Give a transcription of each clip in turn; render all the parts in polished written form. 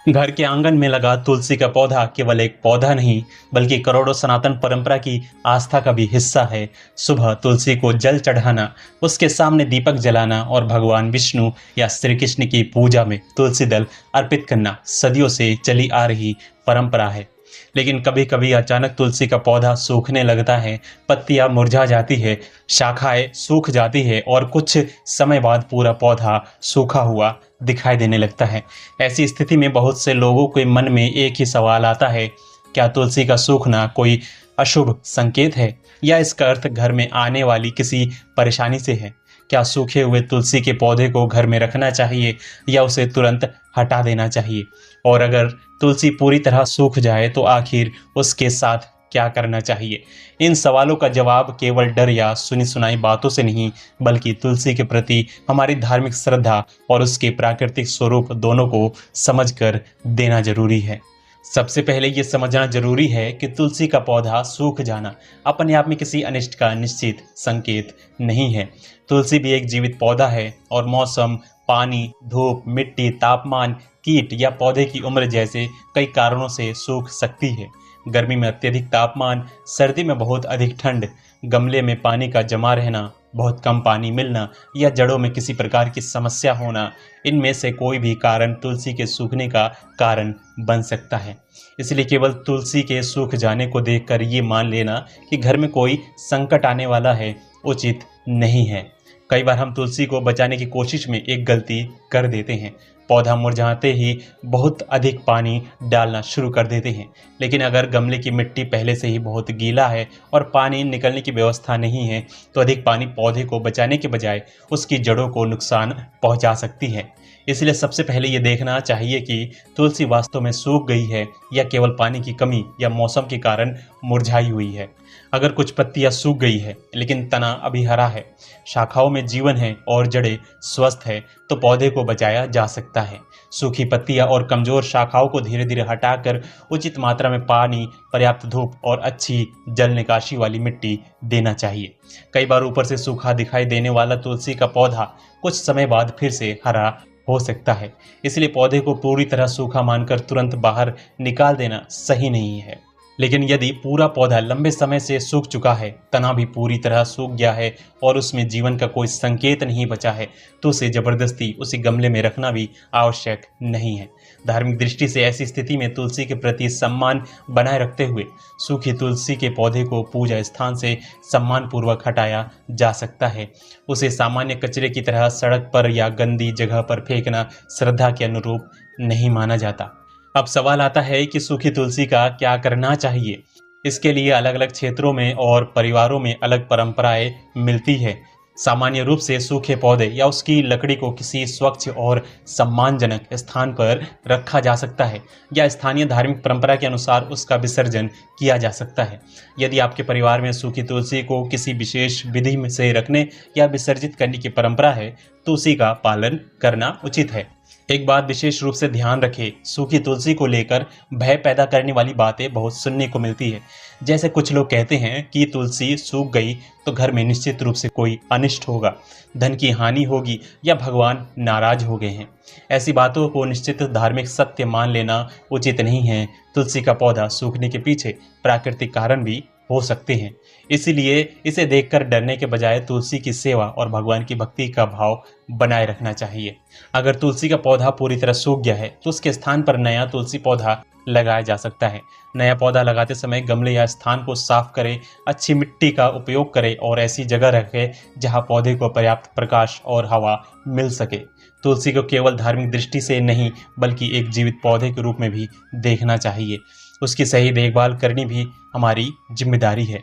घर के आंगन में लगा तुलसी का पौधा केवल एक पौधा नहीं, बल्कि करोड़ों सनातन परंपरा की आस्था का भी हिस्सा है। सुबह तुलसी को जल चढ़ाना, उसके सामने दीपक जलाना और भगवान विष्णु या श्री कृष्ण की पूजा में तुलसी दल अर्पित करना सदियों से चली आ रही परंपरा है। लेकिन कभी कभी अचानक तुलसी का पौधा सूखने लगता है, पत्तियां मुरझा जाती है, शाखाएं सूख जाती है और कुछ समय बाद पूरा पौधा सूखा हुआ दिखाई देने लगता है। ऐसी स्थिति में बहुत से लोगों के मन में एक ही सवाल आता है, क्या तुलसी का सूखना कोई अशुभ संकेत है या इसका अर्थ घर में आने वाली किसी परेशानी से है? क्या सूखे हुए तुलसी के पौधे को घर में रखना चाहिए या उसे तुरंत हटा देना चाहिए? और अगर तुलसी पूरी तरह सूख जाए तो आखिर उसके साथ क्या करना चाहिए? इन सवालों का जवाब केवल डर या सुनी सुनाई बातों से नहीं, बल्कि तुलसी के प्रति हमारी धार्मिक श्रद्धा और उसके प्राकृतिक स्वरूप दोनों को समझकर देना जरूरी है। सबसे पहले ये समझना जरूरी है कि तुलसी का पौधा सूख जाना अपने आप में किसी अनिष्ट का निश्चित संकेत नहीं है। तुलसी भी एक जीवित पौधा है और मौसम, पानी, धूप, मिट्टी, तापमान, कीट या पौधे की उम्र जैसे कई कारणों से सूख सकती है। गर्मी में अत्यधिक तापमान, सर्दी में बहुत अधिक ठंड, गमले में पानी का जमा रहना, बहुत कम पानी मिलना या जड़ों में किसी प्रकार की समस्या होना, इनमें से कोई भी कारण तुलसी के सूखने का कारण बन सकता है। इसलिए केवल तुलसी के सूख जाने को देखकर ये मान लेना कि घर में कोई संकट आने वाला है उचित नहीं है। कई बार हम तुलसी को बचाने की कोशिश में एक गलती कर देते हैं। पौधा मुरझाते ही बहुत अधिक पानी डालना शुरू कर देते हैं। लेकिन अगर गमले की मिट्टी पहले से ही बहुत गीला है और पानी निकलने की व्यवस्था नहीं है, तो अधिक पानी पौधे को बचाने के बजाय उसकी जड़ों को नुकसान पहुंचा सकती है। इसलिए सबसे पहले ये देखना चाहिए कि तुलसी वास्तव में सूख गई है या केवल पानी की कमी या मौसम के कारण मुरझाई हुई है। अगर कुछ पत्तियां सूख गई है लेकिन तना अभी हरा है, शाखाओं में जीवन है और जड़ें स्वस्थ है, तो पौधे को बचाया जा सकता है। सूखी पत्तियां और कमजोर शाखाओं को धीरे धीरे हटाकर उचित मात्रा में पानी, पर्याप्त धूप और अच्छी जल निकासी वाली मिट्टी देना चाहिए। कई बार ऊपर से सूखा दिखाई देने वाला तुलसी का पौधा कुछ समय बाद फिर से हरा हो सकता है। इसलिए पौधे को पूरी तरह सूखा मानकर तुरंत बाहर निकाल देना सही नहीं है। लेकिन यदि पूरा पौधा लंबे समय से सूख चुका है, तना भी पूरी तरह सूख गया है और उसमें जीवन का कोई संकेत नहीं बचा है, तो उसे जबरदस्ती उसी गमले में रखना भी आवश्यक नहीं है। धार्मिक दृष्टि से ऐसी स्थिति में तुलसी के प्रति सम्मान बनाए रखते हुए सूखी तुलसी के पौधे को पूजा स्थान से सम्मान पूर्वक हटाया जा सकता है। उसे सामान्य कचरे की तरह सड़क पर या गंदी जगह पर फेंकना श्रद्धा के अनुरूप नहीं माना जाता। अब सवाल आता है कि सूखी तुलसी का क्या करना चाहिए। इसके लिए अलग अलग क्षेत्रों में और परिवारों में अलग परंपराएं मिलती है। सामान्य रूप से सूखे पौधे या उसकी लकड़ी को किसी स्वच्छ और सम्मानजनक स्थान पर रखा जा सकता है या स्थानीय धार्मिक परंपरा के अनुसार उसका विसर्जन किया जा सकता है। यदि आपके परिवार में सूखी तुलसी को किसी विशेष विधि में से रखने या विसर्जित करने की परंपरा है, तो उसी का पालन करना उचित है। एक बात विशेष रूप से ध्यान रखें, सूखी तुलसी को लेकर भय पैदा करने वाली बातें बहुत सुनने को मिलती है। जैसे कुछ लोग कहते हैं कि तुलसी सूख गई तो घर में निश्चित रूप से कोई अनिष्ट होगा, धन की हानि होगी या भगवान नाराज हो गए हैं। ऐसी बातों को निश्चित धार्मिक सत्य मान लेना उचित नहीं है। तुलसी का पौधा सूखने के पीछे प्राकृतिक कारण भी हो सकते हैं। इसीलिए इसे देखकर डरने के बजाय तुलसी की सेवा और भगवान की भक्ति का भाव बनाए रखना चाहिए। अगर तुलसी का पौधा पूरी तरह सूख गया है तो उसके स्थान पर नया तुलसी पौधा लगाया जा सकता है। नया पौधा लगाते समय गमले या स्थान को साफ करें, अच्छी मिट्टी का उपयोग करें और ऐसी जगह रखें जहां पौधे को पर्याप्त प्रकाश और हवा मिल सके। तुलसी को केवल धार्मिक दृष्टि से नहीं, बल्कि एक जीवित पौधे के रूप में भी देखना चाहिए। उसकी सही देखभाल करनी भी हमारी जिम्मेदारी है।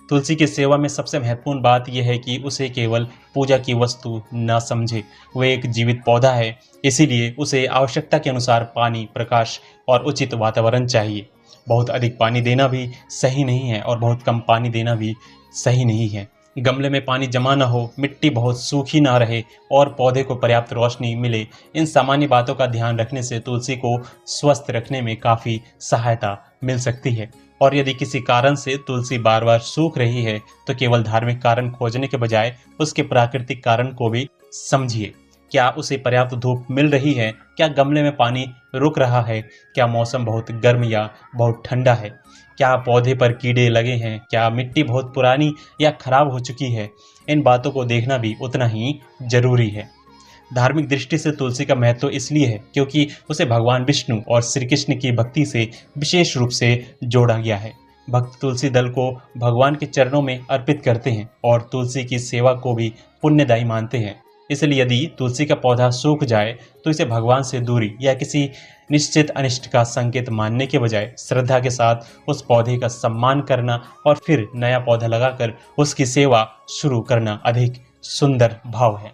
तुलसी की सेवा में सबसे महत्वपूर्ण बात यह है कि उसे केवल पूजा की वस्तु न समझे। वह एक जीवित पौधा है, इसीलिए उसे आवश्यकता के अनुसार पानी, प्रकाश और उचित वातावरण चाहिए। बहुत अधिक पानी देना भी सही नहीं है और बहुत कम पानी देना भी सही नहीं है। गमले में पानी जमा न हो, मिट्टी बहुत सूखी ना रहे और पौधे को पर्याप्त रोशनी मिले। इन सामान्य बातों का ध्यान रखने से तुलसी को स्वस्थ रखने में काफ़ी सहायता मिल सकती है। और यदि किसी कारण से तुलसी बार बार सूख रही है, तो केवल धार्मिक कारण खोजने के बजाय उसके प्राकृतिक कारण को भी समझिए। क्या उसे पर्याप्त धूप मिल रही है? क्या गमले में पानी रुक रहा है? क्या मौसम बहुत गर्म या बहुत ठंडा है? क्या पौधे पर कीड़े लगे हैं? क्या मिट्टी बहुत पुरानी या खराब हो चुकी है? इन बातों को देखना भी उतना ही जरूरी है। धार्मिक दृष्टि से तुलसी का महत्व इसलिए है क्योंकि उसे भगवान विष्णु और श्री कृष्ण की भक्ति से विशेष रूप से जोड़ा गया है। भक्त तुलसी दल को भगवान के चरणों में अर्पित करते हैं और तुलसी की सेवा को भी पुण्यदायी मानते हैं। इसलिए यदि तुलसी का पौधा सूख जाए तो इसे भगवान से दूरी या किसी निश्चित अनिष्ट का संकेत मानने के बजाय श्रद्धा के साथ उस पौधे का सम्मान करना और फिर नया पौधा लगाकर उसकी सेवा शुरू करना अधिक सुंदर भाव है।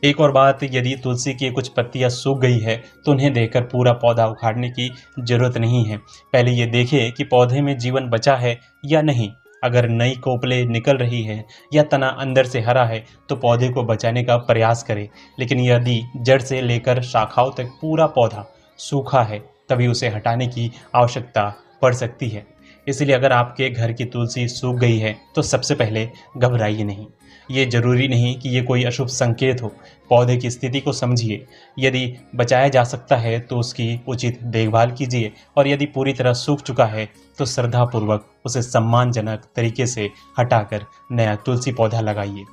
एक और बात, यदि तुलसी की कुछ पत्तियां सूख गई है तो उन्हें देखकर पूरा पौधा उखाड़ने की जरूरत नहीं है। पहले ये देखें कि पौधे में जीवन बचा है या नहीं। अगर नई कोपलें निकल रही है या तना अंदर से हरा है तो पौधे को बचाने का प्रयास करें। लेकिन यदि जड़ से लेकर शाखाओं तक पूरा पौधा सूखा है तभी उसे हटाने की आवश्यकता पड़ सकती है। इसलिए अगर आपके घर की तुलसी सूख गई है तो सबसे पहले घबराइए नहीं। ये जरूरी नहीं कि ये कोई अशुभ संकेत हो। पौधे की स्थिति को समझिए। यदि बचाया जा सकता है तो उसकी उचित देखभाल कीजिए और यदि पूरी तरह सूख चुका है तो श्रद्धापूर्वक उसे सम्मानजनक तरीके से हटाकर नया तुलसी पौधा लगाइए।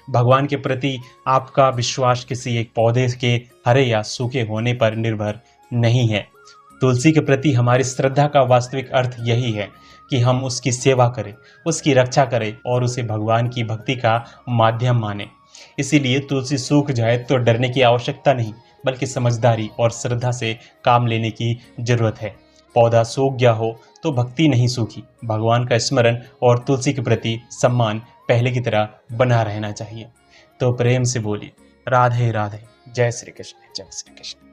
भगवान के प्रति आपका विश्वास किसी एक पौधे के हरे या सूखे होने पर निर्भर नहीं है। तुलसी के प्रति हमारी श्रद्धा का वास्तविक अर्थ यही है कि हम उसकी सेवा करें, उसकी रक्षा करें और उसे भगवान की भक्ति का माध्यम मानें। इसीलिए तुलसी सूख जाए तो डरने की आवश्यकता नहीं, बल्कि समझदारी और श्रद्धा से काम लेने की जरूरत है। पौधा सूख गया हो तो भक्ति नहीं सूखी। भगवान का स्मरण और तुलसी के प्रति सम्मान पहले की तरह बना रहना चाहिए। तो प्रेम से बोलिए राधे राधे। जय श्री कृष्ण, जय श्री कृष्ण।